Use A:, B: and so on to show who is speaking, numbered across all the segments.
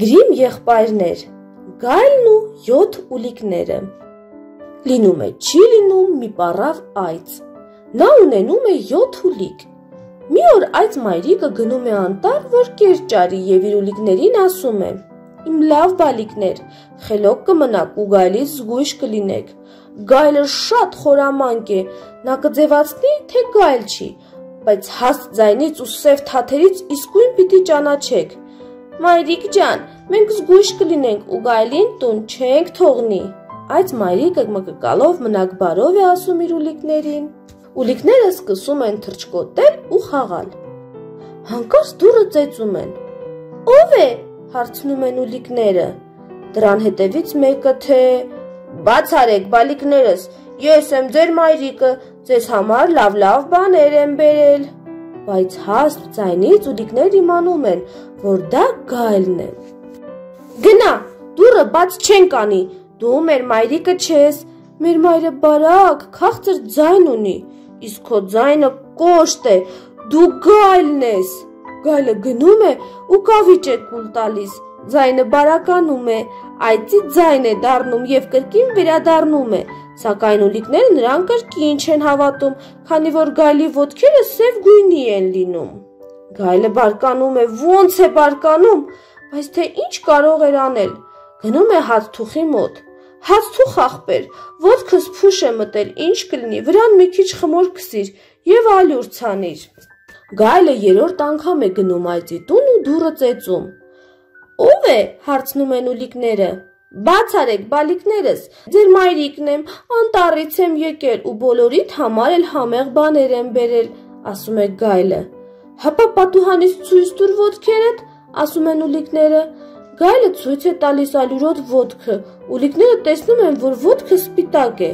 A: Գրիմ եղբայրներ, Գայլն ու 7 ուլիկները։ Լինում է չի լինում մի պառավ այծ։ Նա ունենում է 7 ուլիկ։ Մի օր այծ մայրիկը գնում է անտառ, որ կեր ճարի եւ իր ուլիկներին ասում է. Իմ լավ բալիկներ, խելոք կմնաք ու գայլից զգույշ կլինեք։ Գայլը շատ խորամանկ է, նա կձևացնի, թե գայլ չի, բայց հաստ ձայնից ու սև թաթերից իսկույն պիտի ճանաչեք։ Մայրիկ ջան, մենք զգույշ կլինենք ու գայլին տուն չենք թողնի։ Այդ մայրիկը մկկալով մնաք բարով է ասում իր ուլիկներին։ Ուլիկները սկսում են թռչկոտել ու խաղալ։ Հանկարծ դուռը ծեծում են։ Ո՞վ է, հարցնում են ուլիկները։ Դրան հետևից մեկը թե բաց արեք բալիկներս, ես եմ ձեր մայրիկը, ձեզ համար լավ բաներ եմ բերել։ Բայց հաստ ձայնից ուլիկներ իմանում են, որ դա գայլն է։ Գնա, դուռը բաց չենք անի, դու մեր մայրիկը չես, մեր մայրը բարակ, քաղցր ձայն ունի, իսկ քո ձայնը կոշտ է, դու գայլն ես։ Գայլը գնում է ու կավիճ է կուլ տալիս, ձայնը բարականում է, այծի ձայն է դառնում եւ կրկին վերադառնում է, սակայն ուլիկները նրան կրկին չեն հավատում, քանի որ գայլի ոտքերը սև գույնի են լինում։ Գայլը բարկանում է, ոնց է բարկանում, բայց թե ինչ կարող էր անել։ Գնում է հացթուխի մոտ։ Հացթուխ աղբեր, ոտքս փուշ է մտել, ինչ կլինի, վրան մի քիչ խմոր քսիր եւ ալյուր ցանիր։ Գայլը 3-րդ անգամ է գնում այծի տուն ու դուռը ծեծում։ Ո՞վ է, հարցնում են ուլիկները։ Բաց արեք բալիկներս, ձեր մայրիկն եմ, անտառից եմ եկել ու բոլորիդ համար էլ համեղ բաներ եմ բերել, ասում է գայլը։ Հապա պատուհանից ցույց տուր ոտքերդ, ասում են ուլիկները։ Գայլը ցույց է տալիս ալյուրոտ ոտքը, ուլիկները տեսնում են, որ ոտքը սպիտակ է։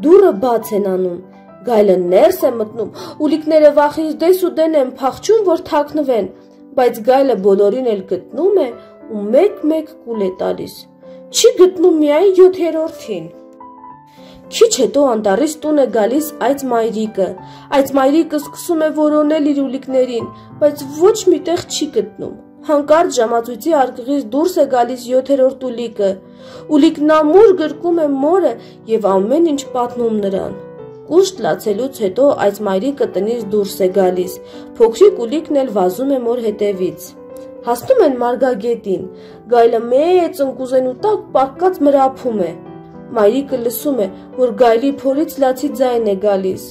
A: Դուռը բաց են անում։ Գայլը ներս է մտնում, ուլիկները վախից դեսուդեն են փախչում, որ թաքնվեն, բայց գայլը բոլորին էլ գտնում է ու մեկ-մեկ կուլ է տալիս։ Չի գտնում միայն 7-րդին։ Քիչ հետո անտառից տուն է գալիս այծ մայրիկը։ Այծ մայրիկը սկսում է որոնել իր ուլիկներին, բայց ոչ մի տեղ չի գտնում։ Հանկարծ ժամացույցի արկղից դուրս է գալիս 7-րդ ուլիկը։ Ուլիկն ամուր գրկում է մորը եւ ամեն ինչ պատմում նրան։ Կուշտ լացելուց հետո այծ մայրիկը տնից դուրս է գալիս։ Փոքրիկ ուլիկն էլ վազում է մոր հետևից։ Հասնում են մարգագետին, գայլը մեծ ընկուզենու տակ պառկած մրափում է։ Մայրիկը լսում է, որ գայլի փորից լացի ձայն է գալիս։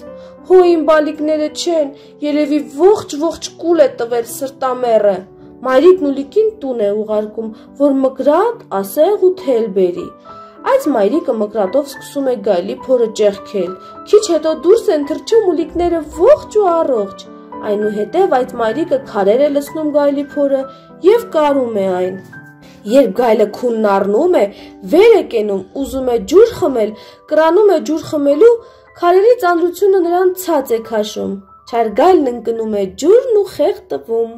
A: Հո իմ բալիկները չեն, երևի ողջ կուլ է տվել սրտամեռը։ Մայրիկն ուլիկին տուն է ուղարկում, որ մկրատ, ասեղ ու թել բերի։ Այս մայրիկը մկրատով սկսում է գայլի փորը ճեղքել։ Քիչ հետո դուրս են թռչում ուլիկները ողջ ու առողջ։ Այնուհետև այդ մայրիկը քարեր է լցնում գայլի փորը եւ կարում է այն։ Երբ գայլը քունն առնում է, վեր է կենում, ուզում է ջուր խմել, կրանում է ջուր խմելու, քարերի ծանրությունը նրան ցած է քաշում։ Չար գայլն ընկնում է ջուրն ու խեղ տվում։